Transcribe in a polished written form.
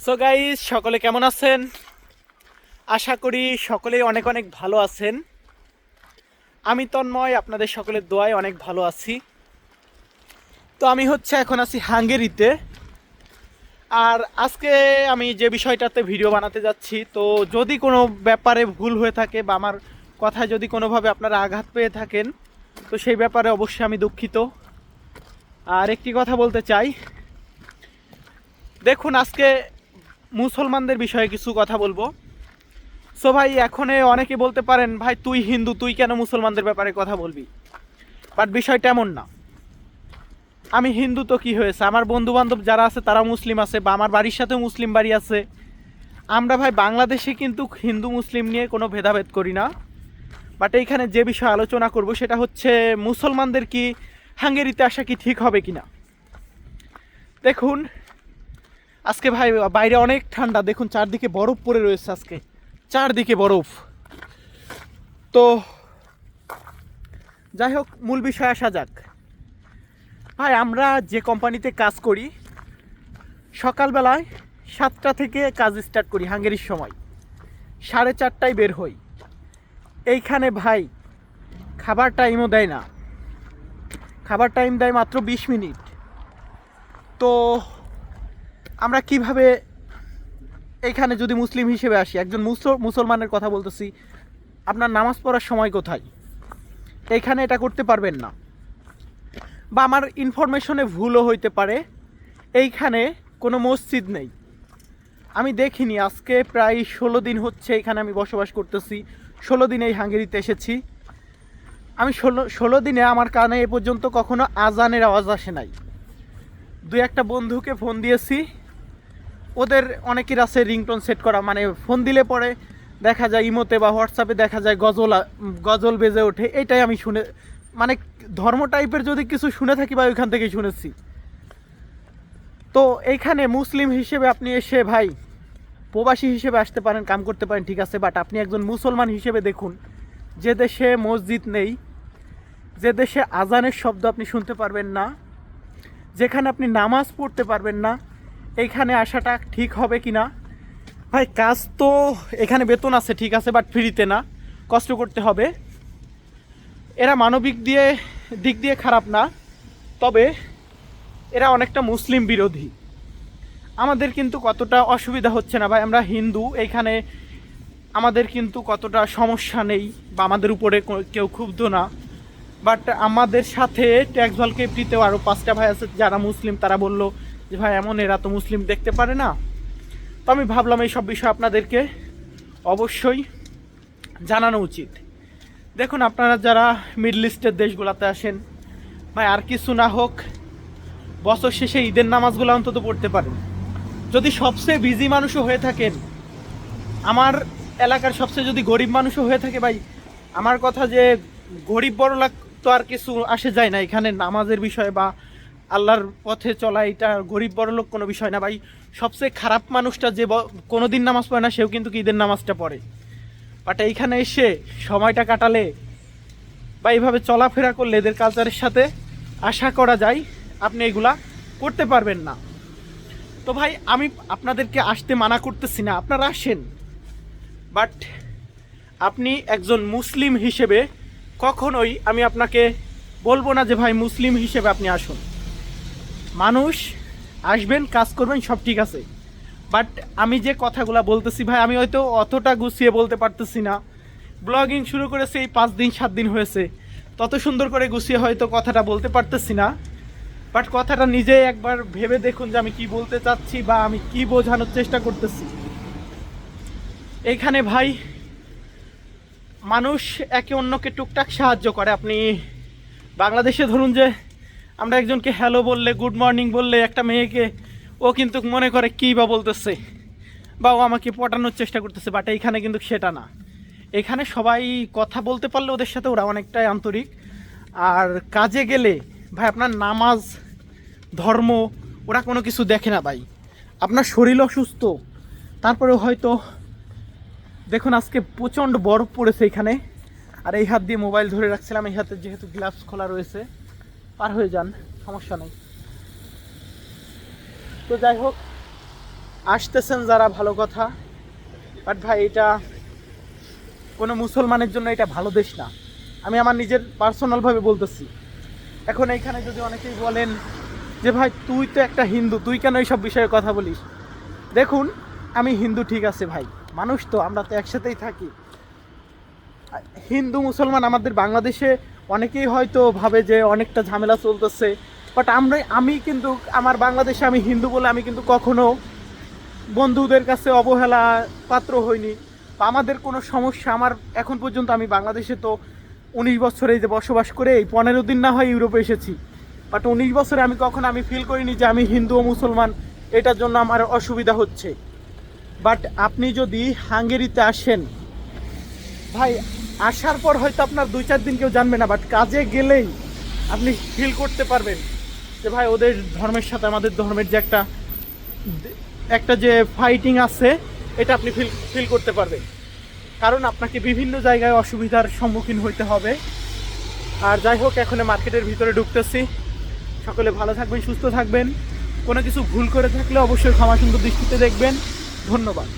So guys, সকলে কেমন আছেন? আশা করি সকলেই অনেক অনেক ভালো আছেন। আমি তন্ময়, আপনাদের সকলের দোয়ায় অনেক ভালো আছি। তো আমি এখন আছি হাঙ্গেরিতে। আর আজকে আমি যে বিষয়টাতে ভিডিও বানাতে যাচ্ছি, তো যদি কোনো ব্যাপারে ভুল হয়ে থাকে বা আমার কথায় যদি কোনোভাবে আপনারা আঘাত পেয়ে থাকেন, তো সেই ব্যাপারে অবশ্যই আমি দুঃখিত। আর একটি কথা বলতে চাই, দেখুন আজকে মুসলমানদের বিষয়ে কিছু কথা বলবো। সো ভাই, এখন অনেকে বলতে পারেন, ভাই তুই হিন্দু, তুই কেন মুসলমানদের ব্যাপারে কথা বলবি? বাট বিষয়টা এমন না। আমি হিন্দু তো কি হয়েছে, আমার বন্ধু বান্ধব যারা আছে তারা মুসলিম আছে, বা আমার বাড়ির সাথেও মুসলিম বাড়ি আছে। আমরা ভাই বাংলাদেশে কিন্তু হিন্দু মুসলিম নিয়ে কোনো ভেদাভেদ করি না। বাট এইখানে যে বিষয় আলোচনা করব সেটা হচ্ছে, মুসলমানদের কি হাঙ্গেরিতে আসা কি ঠিক হবে কিনা। দেখুন আজকে ভাই বাইরে অনেক ঠান্ডা, দেখুন চারদিকে বরফ পড়ে রয়েছে, আজকে চারদিকে বরফ। তো যাই হোক, মূল বিষয়ে আসা যাক। ভাই আমরা যে কোম্পানিতে কাজ করি, সকালবেলায় 7টা থেকে কাজ স্টার্ট করি হাঙ্গেরির সময়, 4:30টায় বের হই। এইখানে ভাই খাবার টাইমও দেয় না, খাবার টাইম দেয় মাত্র 20 মিনিট। তো আমরা কিভাবে এইখানে যদি মুসলিম হিসেবে আসি, একজন মুসলমানের কথা বলতেছি, আপনার নামাজ পড়ার সময় কোথায়? এইখানে এটা করতে পারবেন না। বা আমার ইনফরমেশনে ভুলও হইতে পারে, এইখানে কোনো মসজিদ নেই। আমি দেখিনি, আজকে প্রায় 16 দিন হচ্ছে এখানে আমি বসবাস করতেছি। 16 দিনে এই হাঙ্গেরিতে এসেছি আমি। 16 দিনে আমার কানে এ পর্যন্ত কখনো আজানের আওয়াজ আসে নাই। দুই একটা বন্ধুকে ফোন দিয়েছি, ওদের অনেকের আছে রিংটোন সেট করা, মানে ফোন দিলে পরে দেখা যায় ইমোতে বা হোয়াটসঅ্যাপে দেখা যায় গজল বেজে ওঠে। এইটাই আমি শুনে, মানে ধর্ম টাইপের যদি কিছু শুনে থাকি বা ওইখান থেকেই শুনেছি। তো এইখানে মুসলিম হিসেবে আপনি এসে ভাই প্রবাসী হিসেবে আসতে পারেন, কাম করতে পারেন, ঠিক আছে। বাট আপনি একজন মুসলমান হিসেবে দেখুন, যে দেশে মসজিদ নেই, যে দেশে আজানের শব্দ আপনি শুনতে পারবেন না, যেখানে আপনি নামাজ পড়তে পারবেন না, এইখানে আসাটা ঠিক হবে কি না? ভাই কাজ তো এখানে বেতন আছে ঠিক আছে, বাট ফ্রিতে না, কষ্ট করতে হবে। এরা মানবিক দিক দিয়ে খারাপ না, তবে এরা অনেকটা মুসলিম বিরোধী। আমাদের কিন্তু কতটা অসুবিধা হচ্ছে না ভাই, আমরা হিন্দু, এইখানে আমাদের কিন্তু কতটা সমস্যা নেই, বা আমাদের উপরে কেউ ক্ষুব্ধ না। বাট আমাদের সাথে ট্যাক্স ভলকেপ্রিতেও আরও 5টা ভাই আছে যারা মুসলিম, তারা বলল যে ভাই এমন এরা তো মুসলিম দেখতে পারে না। তো আমি ভাবলাম এই সব বিষয় আপনাদেরকে অবশ্যই জানানো উচিত। দেখুন আপনারা যারা মিডল ইস্টের দেশগুলোতে আসেন, ভাই আর কিছু না হোক বছর শেষে ঈদের নামাজগুলো অন্তত পড়তে পারেন। যদি সবচেয়ে বিজি মানুষও হয়ে থাকেন, আমার এলাকার সবচেয়ে যদি গরিব মানুষও হয়ে থাকে, ভাই আমার কথা যে গরিব বড়লোক তো আর কিছু আসে যায় না এখানে নামাজের বিষয়ে বা আল্লাহর পথে চলা, এটা গরিব বড়লোক কোনো বিষয় না ভাই। সবচেয়ে খারাপ মানুষটা যে কোনো দিন নামাজ পড়ে না, সেও কিন্তু ঈদের নামাজটা পড়ে। বাট এইখানে এসে সময়টা কাটালে বা এইভাবে চলাফেরা করলে এদের কালচারের সাথে আশা করা যায় আপনি এগুলা করতে পারবেন না। তো ভাই আমি আপনাদেরকে আসতে মানা করতেছি না, আপনারা আসেন। বাট আপনি একজন মুসলিম হিসেবে কখনোই আমি আপনাকে বলবো না যে ভাই মুসলিম হিসেবে আপনি আসুন। মানুষ আসবেন, কাজ করবেন, সব ঠিক আছে। বাট আমি যে কথাগুলো বলতেছি ভাই, আমি হয়তো অতটা গুছিয়ে বলতে পারতেছি না। ব্লগিং শুরু করেছে এই 5 দিন 7 দিন হয়েছে, তত সুন্দর করে গুছিয়ে হয়তো কথাটা বলতে পারতেছি না। বাট কথাটা নিজে একবার ভেবে দেখুন যে আমি কি বলতে চাচ্ছি বা আমি কি বোঝানোর চেষ্টা করতেছি। এইখানে ভাই মানুষ একে অন্যকে টুকটাক সাহায্য করে। আপনি বাংলাদেশে ধরুন যে আমরা একজনকে হ্যালো বললে, গুড মর্নিং বললে, একটা মেয়েকে ও কিন্তু মনে করে কী বা বলতেছে, বা ও আমাকে পটানোর চেষ্টা করতেছে। বাট এইখানে কিন্তু সেটা না। এখানে সবাই কথা বলতে পারলে ওদের সাথে ওরা অনেকটাই আন্তরিক। আর কাজে গেলে ভাই আপনার নামাজ, ধর্ম, ওরা কোনো কিছু দেখে না ভাই। আপনার শরীর অসুস্থ, তারপরেও হয়তো দেখুন আজকে প্রচণ্ড বরফ পড়েছে এখানে, আর এই হাত দিয়ে মোবাইল ধরে রাখছিলাম, এই হাতে যেহেতু গ্লাভস খোলা রয়েছে, পার হয়ে যান, সমস্যা নেই। তো যাই হোক, আসতেছেন যারা ভালো কথা, বাট ভাই এটা কোনো মুসলমানের জন্য এটা ভালো দেশ না। আমি আমার নিজের পার্সোনালভাবে বলতেছি। এখন এইখানে যদি অনেকেই বলেন যে ভাই তুই তো একটা হিন্দু, তুই কেন এইসব বিষয়ে কথা বলিস? দেখুন, আমি হিন্দু ঠিক আছে ভাই, মানুষ তো, আমরা তো একসাথেই থাকি। হিন্দু মুসলমান আমাদের বাংলাদেশে অনেকেই হয়তো ভাবে যে অনেকটা ঝামেলা চলতেছে, বাট আমি কিন্তু আমার বাংলাদেশে আমি হিন্দু বলে আমি কিন্তু কখনো বন্ধুদের কাছে অবহেলা পাত্র হইনি বা আমাদের কোনো সমস্যা আমার এখন পর্যন্ত। আমি বাংলাদেশে তো 19 বছরে এই যে বসবাস করে এই 15 দিন না হয় ইউরোপে এসেছি, বাট 19 বছরে আমি কখনো আমি ফিল করিনি যে আমি হিন্দু ও মুসলমান এটার জন্য আমার অসুবিধা হচ্ছে। বাট আপনি যদি হাঙ্গেরিতে আসেন ভাই, আসার পর হয়তো আপনার 2-4 দিন কেউ জানবে না, বাট কাজে গেলেই আপনি ফিল করতে পারবেন যে ভাই ওদের ধর্মের সাথে আমাদের ধর্মের যে একটা একটা যে ফাইটিং আছে, এটা আপনি ফিল করতে পারবেন। কারণ আপনাকে বিভিন্ন জায়গায় অসুবিধার সম্মুখীন হইতে হবে। আর যাই হোক, এখন মার্কেটের ভিতরে ঢুকতেছি। সকলে ভালো থাকবেন, সুস্থ থাকবেন। কোনো কিছু ভুল করে থাকলে অবশ্যই ক্ষমা সুন্দর দৃষ্টিতে দেখবেন। ধন্যবাদ।